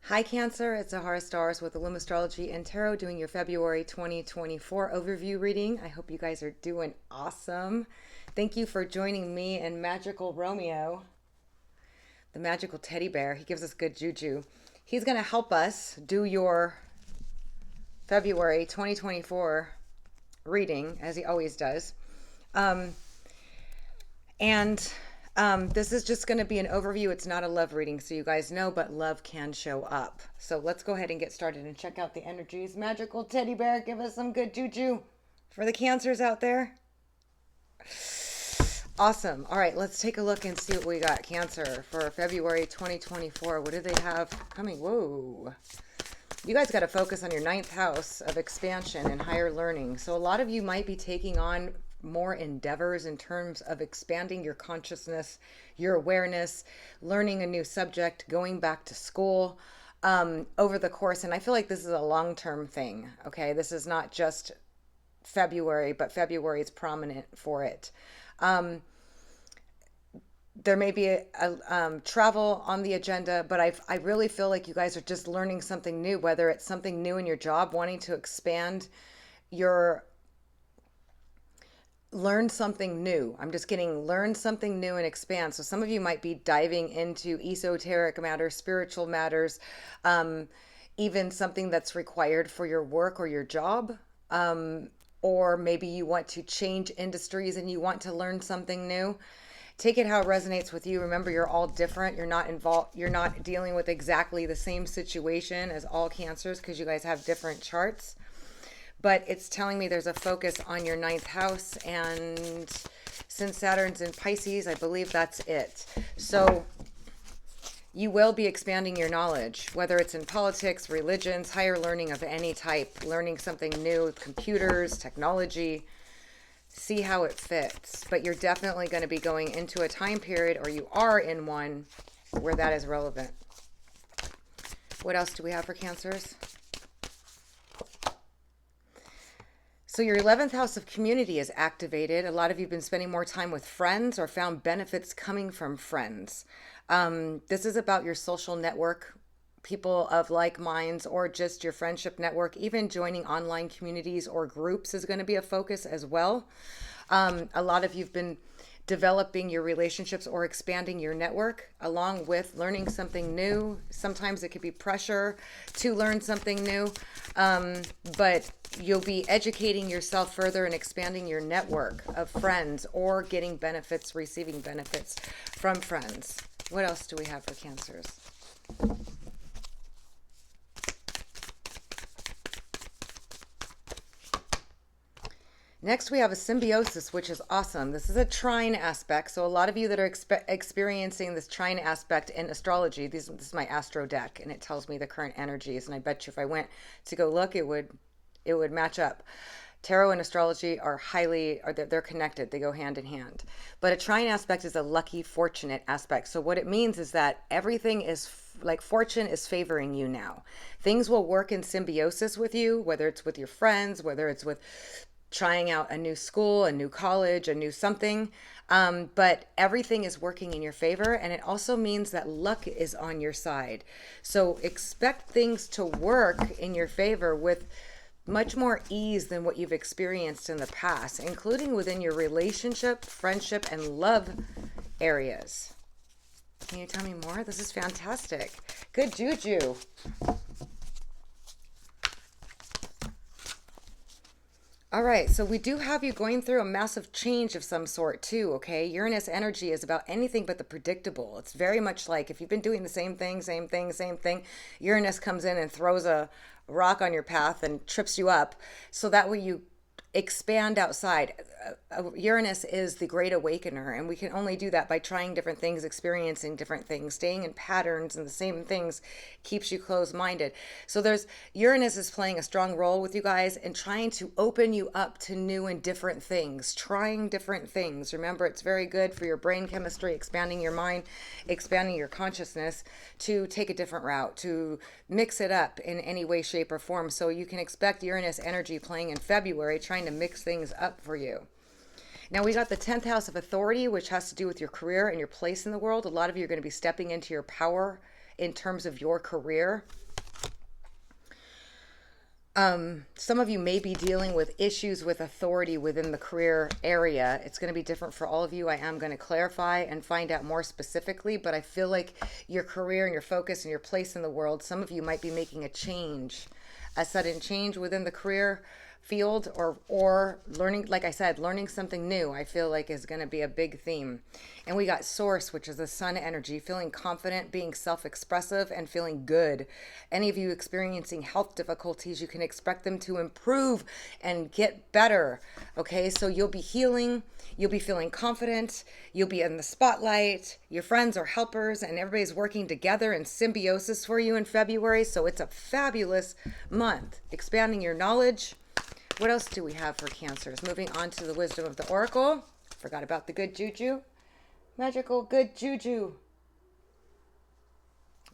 Hi Cancer, it's Zahara Stars with Illum Astrology and Tarot doing your February 2024 overview reading. I hope you guys are doing awesome. Thank you for joining me and Magical Romeo, the magical teddy bear. He gives us good juju. He's going to help us do your February 2024 reading, as he always does. Um, and this is just going to be an overview. It's not a love reading, so you guys know, but love can show up. So let's go ahead and get started and check out the energies. Magical teddy bear, give us some good juju for the Cancers out there. Awesome. All right, let's take a look and see what we got, Cancer, for February 2024. What do they have coming? Whoa. You guys got to focus on your ninth house of expansion and higher learning. So a lot of you might be taking on more endeavors in terms of expanding your consciousness, your awareness, learning a new subject, going back to school over the course. And I feel like this is a long-term thing. Okay, this is not just February, but February is prominent for it. There may be a travel on the agenda, but I really feel like you guys are just learning something new, whether it's something new in your job, wanting to expand your learn something new. I'm just getting learn something new and expand. So some of you might be diving into esoteric matters, spiritual matters, even something that's required for your work or your job. Or maybe you want to change industries and you want to learn something new. Take it how it resonates with you. Remember, you're all different. You're not involved. You're not dealing with exactly the same situation as all Cancers because you guys have different charts. But it's telling me there's a focus on your ninth house, and since Saturn's in Pisces, I believe that's it. So you will be expanding your knowledge, whether it's in politics, religions, higher learning of any type, learning something new, computers, technology. See how it fits. But you're definitely going to be going into a time period, or you are in one, where that is relevant. What else do we have for Cancers? So your 11th house of community is activated. A lot of you have been spending more time with friends or found benefits coming from friends. This is about your social network, people of like minds, or just your friendship network. Even joining online communities or groups is going to be a focus as well. A lot of you've been developing your relationships or expanding your network along with learning something new. Sometimes it could be pressure to learn something new, but you'll be educating yourself further and expanding your network of friends or getting benefits, receiving benefits from friends. What else do we have for Cancers? Next, we have a symbiosis, which is awesome. This is a trine aspect. So a lot of you that are experiencing this trine aspect in astrology, this is my astro deck, and it tells me the current energies. And I bet you if I went to go look, it would match up. Tarot and astrology are they're connected. They go hand in hand. But a trine aspect is a lucky, fortunate aspect. So what it means is that everything is like fortune is favoring you now. Things will work in symbiosis with you, whether it's with your friends, whether it's with trying out a new school, a new college, a new something. But everything is working in your favor. And it also means that luck is on your side. So expect things to work in your favor with much more ease than what you've experienced in the past, including within your relationship, friendship, and love areas. Can you tell me more? This is fantastic. Good juju. All right, so we do have you going through a massive change of some sort too, okay? Uranus energy is about anything but the predictable. It's very much like if you've been doing the same thing, Uranus comes in and throws a rock on your path and trips you up. So that way you expand outside. Uranus is the great awakener, and we can only do that by trying different things, experiencing different things. Staying in patterns and the same things keeps you closed-minded. So there's Uranus is playing a strong role with you guys and trying to open you up to new and different things, trying different things. Remember, it's very good for your brain chemistry, expanding your mind, expanding your consciousness, to take a different route, to mix it up in any way, shape, or form. So you can expect Uranus energy playing in February, trying to mix things up for you. Now we got the 10th house of authority, which has to do with your career and your place in the world. A lot of you are going to be stepping into your power in terms of your career. Some of you may be dealing with issues with authority within the career area. It's going to be different for all of you. I am going to clarify and find out more specifically, but I feel like your career and your focus and your place in the world, some of you might be making a change, a sudden change within the career field, or learning, like I said, learning something new, I feel like is going to be a big theme. And we got source, which is the sun energy, feeling confident, being self-expressive, and feeling good. Any of you experiencing health difficulties, you can expect them to improve and get better. Okay, so you'll be healing, you'll be feeling confident, you'll be in the spotlight, your friends are helpers, and everybody's working together in symbiosis for you in February. So it's a fabulous month, expanding your knowledge. What else do we have for Cancers? Moving on to the wisdom of the Oracle. Forgot about the good juju. Magical good juju.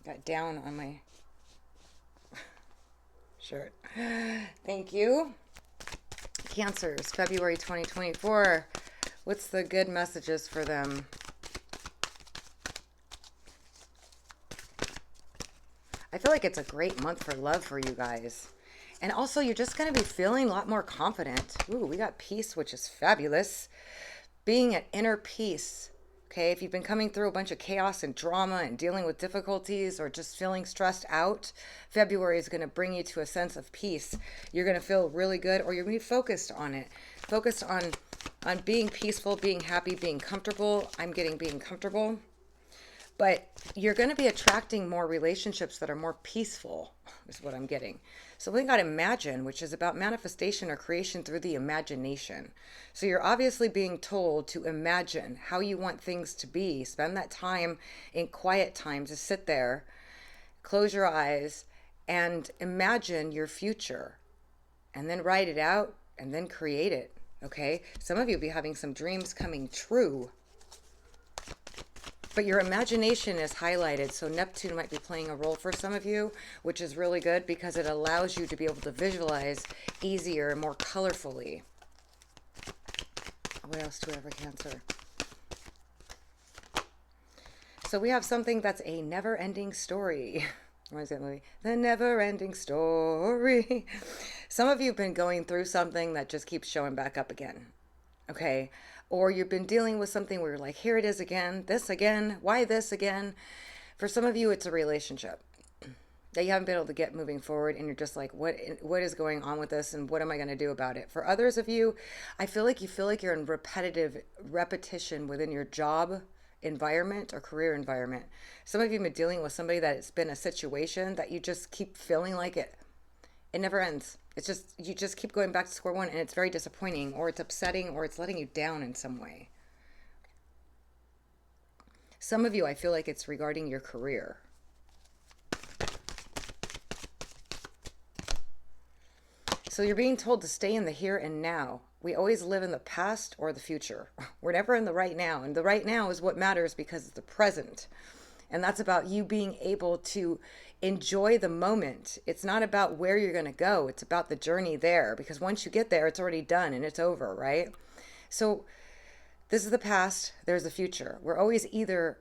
Got down on my shirt. Thank you. Cancers, February 2024. What's the good messages for them? I feel like it's a great month for love for you guys. And also, you're just going to be feeling a lot more confident. Ooh, we got peace, which is fabulous. Being at inner peace. Okay, if you've been coming through a bunch of chaos and drama and dealing with difficulties or just feeling stressed out, February is going to bring you to a sense of peace. You're going to feel really good, or you're going to be focused on it. Focused on being peaceful, being happy, being comfortable. I'm getting being comfortable. But you're going to be attracting more relationships that are more peaceful, is what I'm getting. So we got imagine, which is about manifestation or creation through the imagination. So you're obviously being told to imagine how you want things to be. Spend that time in quiet time to sit there, close your eyes, and imagine your future. And then write it out, and then create it, okay? Some of you will be having some dreams coming true. But your imagination is highlighted, so Neptune might be playing a role for some of you, which is really good because it allows you to be able to visualize easier and more colorfully. What else do we have for Cancer? So we have something that's a never-ending story. What is that movie? The Never-Ending Story. Some of you have been going through something that just keeps showing back up again. Okay? Or you've been dealing with something where you're like, here it is again, this again, why this again? For some of you, it's a relationship that you haven't been able to get moving forward, and you're just like, what is going on with this, and what am I going to do about it? For others of you, I feel like you're in repetition within your job environment or career environment. Some of you have been dealing with somebody that it's been a situation that you just keep feeling like it never ends. It's just, you just keep going back to square one, and it's very disappointing, or it's upsetting, or it's letting you down in some way. Some of you, I feel like it's regarding your career. So you're being told to stay in the here and now. We always live in the past or the future. We're never in the right now. And the right now is what matters because it's the present. And that's about you being able to enjoy the moment. It's not about where you're going to go. It's about the journey there. Because once you get there, it's already done and it's over, right? So this is the past. There's the future. We're always either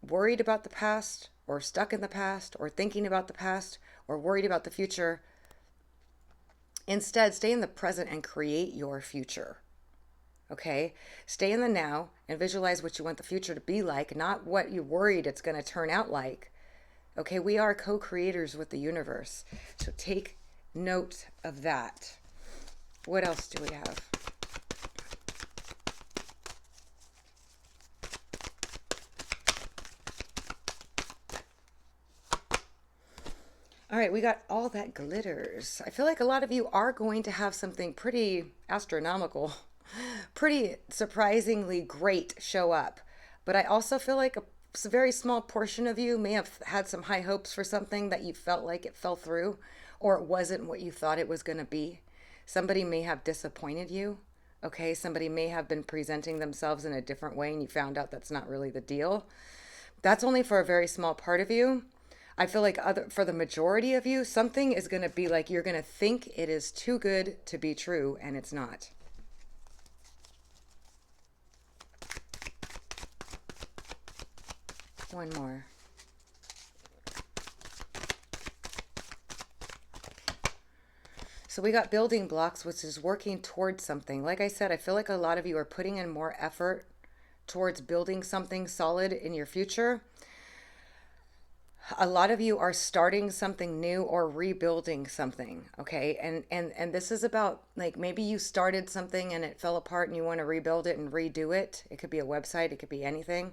worried about the past or stuck in the past or thinking about the past or worried about the future. Instead, stay in the present and create your future. Okay? Stay in the now and visualize what you want the future to be like, not what you're worried it's going to turn out like. Okay? We are co-creators with the universe. So take note of that. What else do we have? All right, we got all that glitters. I feel like a lot of you are going to have something pretty astronomical, pretty surprisingly great show up. But I also feel like a very small portion of you may have had some high hopes for something that you felt like it fell through, or it wasn't what you thought it was going to be. Somebody may have disappointed you. Okay, somebody may have been presenting themselves in a different way and you found out that's not really the deal. That's only for a very small part of you. I feel like for the majority of you, something is going to be like you're going to think it is too good to be true, and it's not. One more. So we got building blocks, which is working towards something. Like I said, I feel like a lot of you are putting in more effort towards building something solid in your future. A lot of you are starting something new or rebuilding something, okay? And this is about, like, maybe you started something and it fell apart and you want to rebuild it and redo it. It could be a website, it could be anything.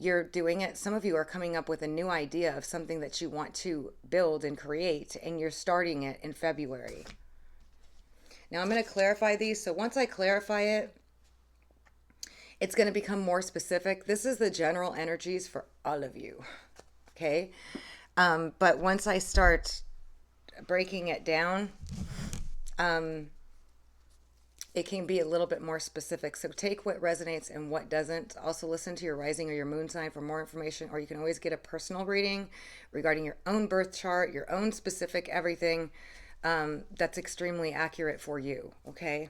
You're doing it. Some of you are coming up with a new idea of something that you want to build and create, and you're starting it in February. Now I'm going to clarify these. So once I clarify it, it's going to become more specific. This is the general energies for all of you. Okay. But once I start breaking it down, it can be a little bit more specific. So take what resonates and what doesn't. Also listen to your rising or your moon sign for more information, or you can always get a personal reading regarding your own birth chart, your own specific everything. That's extremely accurate for you. Okay.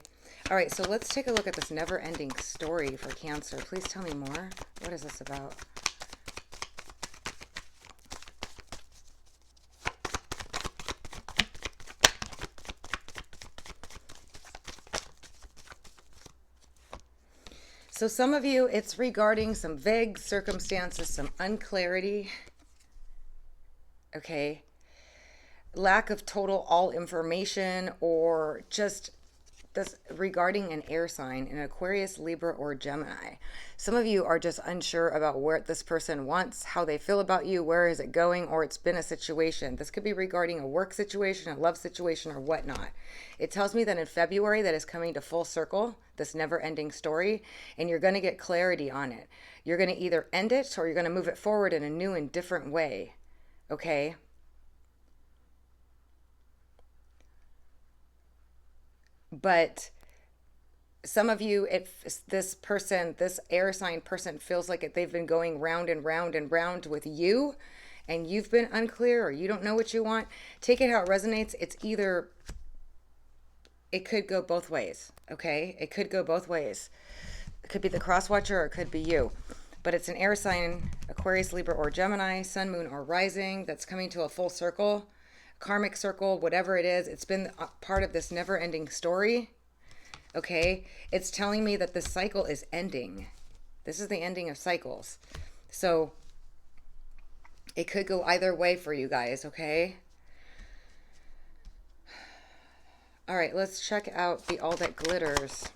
All right. So let's take a look at this never ending story for Cancer. Please tell me more. What is this about? So some of you, it's regarding some vague circumstances, some unclarity. Okay. Lack of total all information, or just this regarding an air sign, an Aquarius, Libra, or Gemini. Some of you are just unsure about where this person wants, how they feel about you, where is it going, or it's been a situation. This could be regarding a work situation, a love situation, or whatnot. It tells me that in February that is coming to full circle, this never-ending story, and you're going to get clarity on it. You're going to either end it or you're going to move it forward in a new and different way. Okay? But some of you, if this person, this air sign person feels like they've been going round and round and round with you, and you've been unclear or you don't know what you want, take it how it resonates. It's either, it could go both ways, okay? It could go both ways. It could be the cross watcher or it could be you. But it's an air sign, Aquarius, Libra, or Gemini, sun, moon, or rising, that's coming to a full circle, karmic circle, whatever it is. It's been a part of this never-ending story. Okay, it's telling me that the cycle is ending. This is the ending of cycles. So it could go either way for you guys, okay? All right, let's check out the All That Glitters.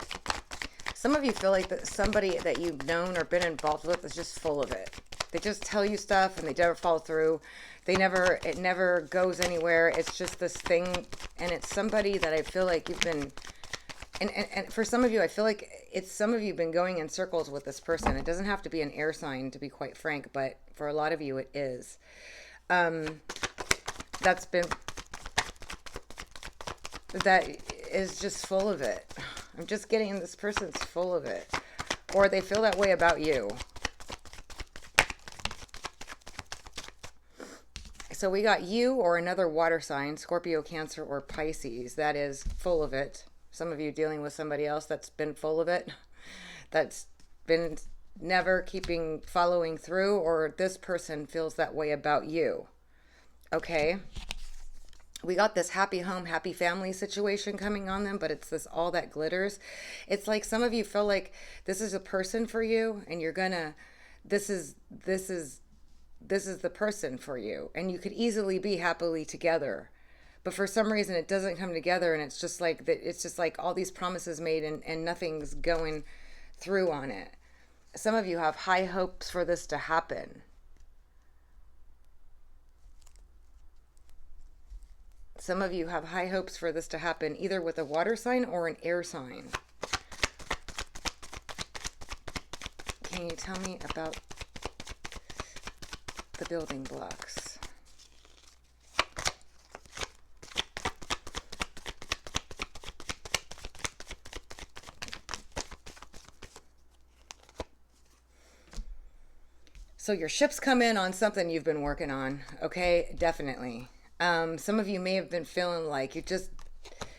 Some of you feel like that somebody that you've known or been involved with is just full of it. They just tell you stuff and they never follow through. It never goes anywhere. It's just this thing, and it's somebody that I feel like you've been, and for some of you, I feel like it's some of you have been going in circles with this person. It doesn't have to be an air sign, to be quite frank, but for a lot of you, it is. That is just full of it. I'm just getting this person's full of it. Or they feel that way about you. So we got you or another water sign, Scorpio, Cancer, or Pisces, that is full of it. Some of you dealing with somebody else that's been full of it, that's been never following through, or this person feels that way about you. Okay. We got this happy home, happy family situation coming on them, but it's this All That Glitters. It's like some of you feel like this is a person for you, and you're gonna, this is the person for you, and you could easily be happily together. But for some reason it doesn't come together, and it's just like that. It's just like all these promises made and nothing's going through on it. Some of you have high hopes for this to happen. Some of you have high hopes for this to happen, either with a water sign or an air sign. Can you tell me about the building blocks? So your ships come in on something you've been working on, okay? Definitely. Some of you may have been feeling like you just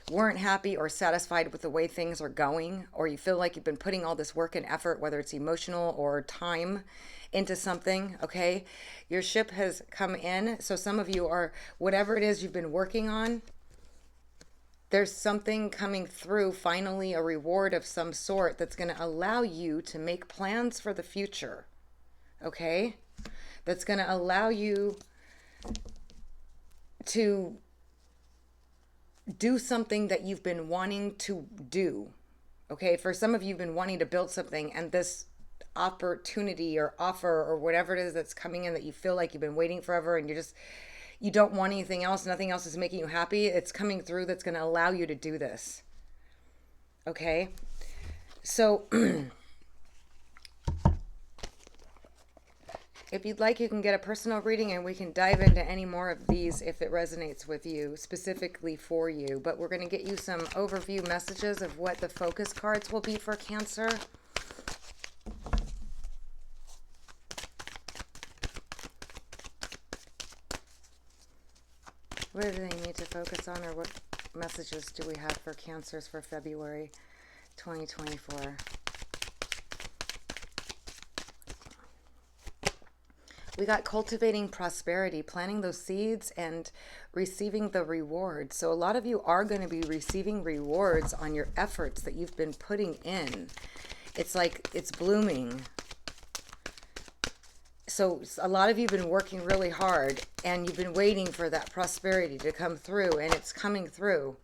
weren't happy or satisfied with the way things are going, or you feel like you've been putting all this work and effort, whether it's emotional or time, into something, okay? Your ship has come in. So some of you are, whatever it is you've been working on, There's something coming through, finally, a reward of some sort that's going to allow you to make plans for the future. Okay? That's going to allow you to do something that you've been wanting to do. Okay? For some of you, have been wanting to build something, and this opportunity or offer or whatever it is that's coming in that you feel like you've been waiting forever, and you don't want anything else, nothing else is making you happy, it's coming through that's going to allow you to do this. Okay? So if you'd like, you can get a personal reading and we can dive into any more of these if it resonates with you, specifically for you. But we're going to get you some overview messages of what the focus cards will be for Cancer. What do they need to focus on, or what messages do we have for Cancers for February 2024? We got cultivating prosperity, planting those seeds and receiving the rewards. So a lot of you are going to be receiving rewards on your efforts that you've been putting in. It's like it's blooming. So a lot of you have been working really hard and you've been waiting for that prosperity to come through, and it's coming through.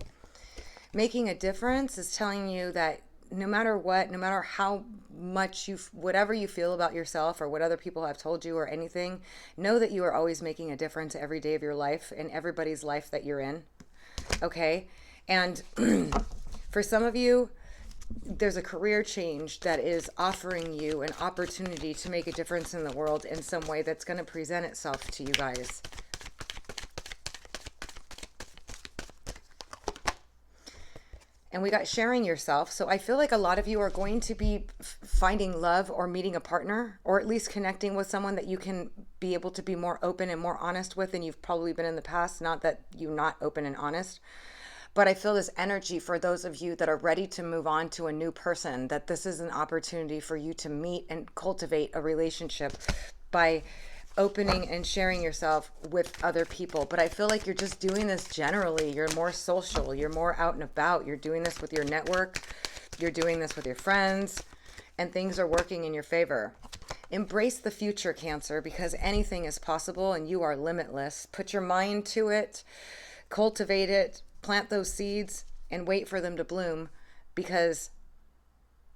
Making a difference is telling you that no matter what, no matter how much whatever you feel about yourself or what other people have told you or anything, know that you are always making a difference every day of your life and everybody's life that you're in. Okay? And for some of you, there's a career change that is offering you an opportunity to make a difference in the world in some way that's going to present itself to you guys. And we got sharing yourself. So I feel like a lot of you are going to be finding love or meeting a partner, or at least connecting with someone that you can be able to be more open and more honest with than you've probably been in the past. Not that you're not open and honest, but I feel this energy for those of you that are ready to move on to a new person, that this is an opportunity for you to meet and cultivate a relationship by opening and sharing yourself with other people. But I feel like you're just doing this generally. You're more social. You're more out and about. You're doing this with your network. You're doing this with your friends. And things are working in your favor. Embrace the future, Cancer, because anything is possible and you are limitless. Put your mind to it. Cultivate it. Plant those seeds and wait for them to bloom, because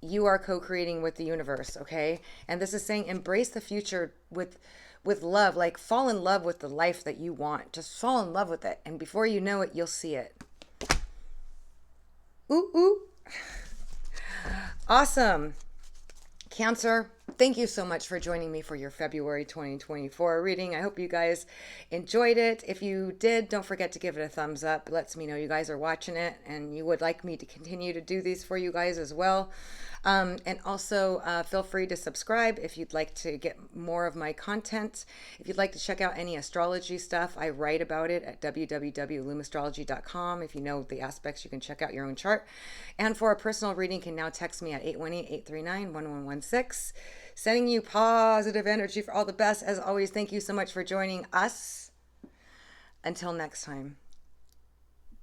you are co-creating with the universe, okay? And this is saying embrace the future with love, like fall in love with the life that you want. Just fall in love with it, and before you know it, you'll see it. Ooh, ooh. Awesome. Cancer, thank you so much for joining me for your February 2024 reading. I hope you guys enjoyed it. If you did, don't forget to give it a thumbs up. It lets me know you guys are watching it and you would like me to continue to do these for you guys as well. And also feel free to subscribe if you'd like to get more of my content. If you'd like to check out any astrology stuff, I write about it at www.lumastrology.com. If you know the aspects, you can check out your own chart. And for a personal reading, you can now text me at 818-839-1116. Sending you positive energy for all the best. As always, thank you so much for joining us. Until next time.